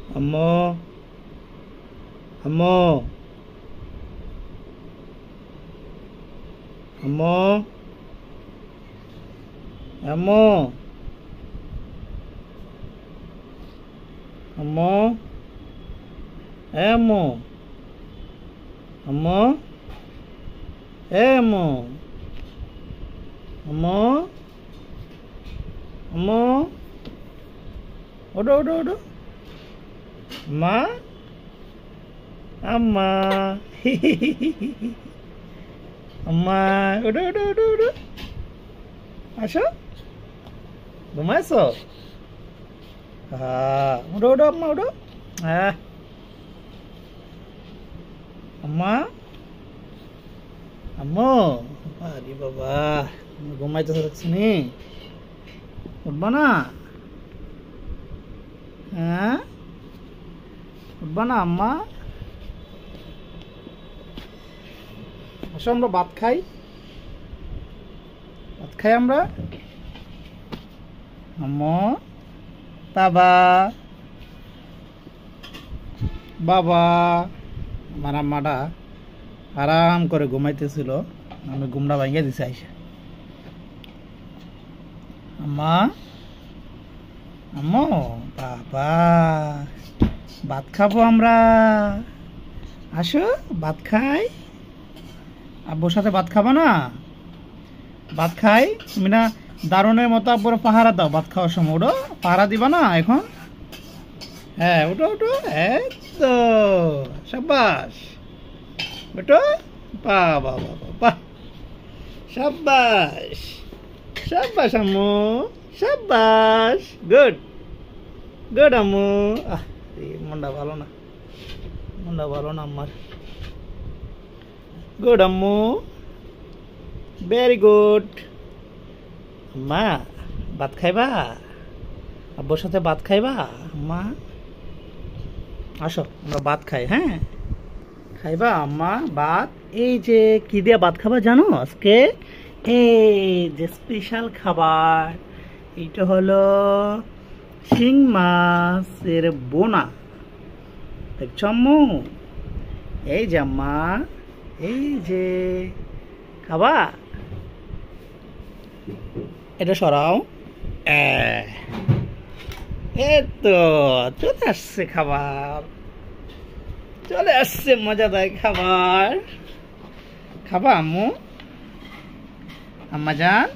আম্মু আম্মু আম্মু আম্মু আম্মু আম্মু আম্মু আম্মু আম্মু আম্মু ওঠো ওঠো ওঠো মা আম্মা আম্মা ওঠো ওঠো ওঠো ওঠো আসো ঘুমাইছো হ্যাঁ ওঠো ওঠো আম্মা ওঠো হ্যাঁ আম্মা আম্মু আরে বাবা ঘুমাইতেছো দেখছি নি উঠবা না হ্যাঁ উঠবা না আম্মা আসো আমরা ভাত খাই আমরা আম্মু বাবা বাবা আমার আম্মাটা আরাম করে ঘুমাইতেছিল আমি ঘুমটা ভাঙিয়ে দিছি আইসা আম্মা আম্মু বাবা ভাত খাবো আমরা আসো ভাত খাই আব্বুর সাথে ভাত খাবা না ভাত খাই তুমি না দারুণের মতো আব্বুর পাহারা দাও ভাত খাওয়ার সময় ওঠো পাহারা দিবা না এখন হ্যাঁ ওঠো ওঠো এই তো সাব্বাস ওঠো বাবা বাবা বাহ সাব্বাস সাব্বাস আম্মু সাব্বাস গুড গুড আম্মু মনটা ভালো না আমার গুড আম্মু ভেরি গুড মা ভাত খাইবা আব্বুর সাথে ভাত খাইবা মা আসো আমরা ভাত খাই হ্যাঁ খাইবা আম্মা ভাত এই যে কি দিয়ে ভাত খাবা জানো আজকে এই যে স্পেশাল খাবার এইটা হলো শিং মাছের বোনা দেখছো আম্মু এই যে আম্মা এই যে খাবা এটা সরাও এই তো চলে আসছে খাবার চলে আসছে মজাদার খাবার খাবা আম্মু আম্মা জান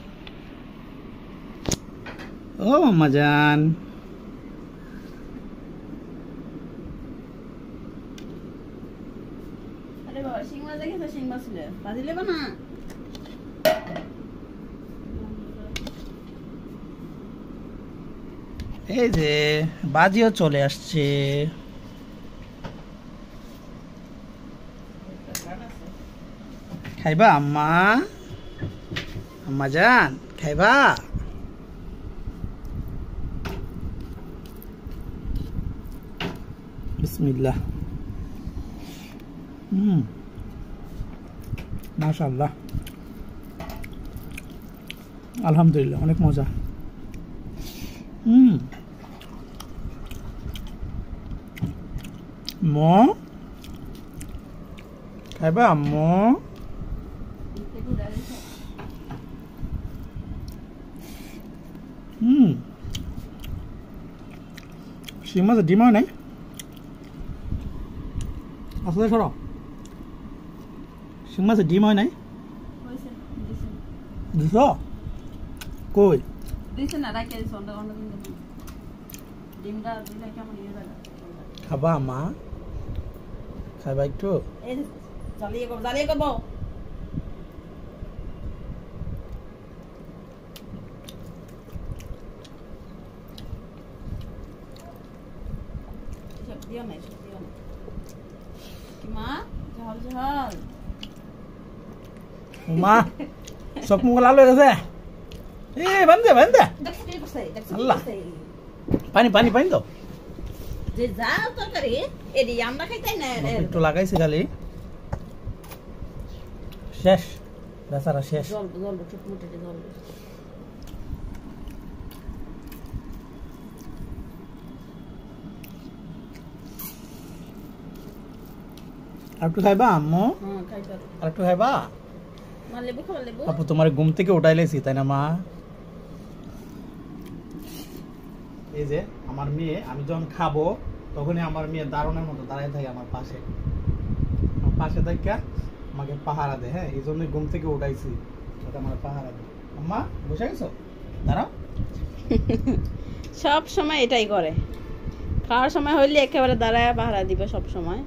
ও আম্মা জান আরে বাবা শিং মাছ দেখেছো শিং মাছ ছিল ভাজি লেবা না এই যে বাজিও চলে আসছে খাইবা আম্মা আম্মা জান খাইবা বিসমিল্লাহ মাশাআল্লাহ আলহামদুলিল্লাহ অনেক মজা মো খাইবা আম্মু শিং মাছের ডিম হয় নাই আসলে সরো শিং মাছের ডিম হয় নাই দিছ কই দিছে না রাখে দিছে অন্য অন্য ডিমটা দিলে কেমন ইয়ে লাগে খাবা মা খাইবা একটু এই জ্বালিয়ে করবো দিও না মা ঝাল ঝাল মা সব মুখ লাল হয়ে গেছে বান্ধে আল্লাহ পানি পানি পানি দাও যে যা তরকারি এডি আমরা খাইতাই না একটু লাগাইছে খালি শেষ বেচারা শেষ জল জল ছোট মোটে জল আর একটু খাইবা আম্মু? হ্যাঁ খাই পারো। আর একটু খাইবা? মা লেবু খাবা লেবু? আপু তোমার ঘুম থেকে উঠাইলেছি তাই না মা? এই যে আমার মেয়ে, আমি যখন খাবো তখনই আমার মেয়ে দারুণের মতো দাঁড়ায় থাকে আমার পাশে থেকে আমাকে পাহারা দেয়। হ্যাঁ, এই জন্যই ঘুম থেকে উঠাইছি, যাতে আমার পাহারা দেয়। আম্মা বসে গেছো? দাঁড়াও। সব সময় এটাই করে, খাওয়ার সময় হইলে একেবারে দাঁড়ায় পাহারা দিবে সব সময়।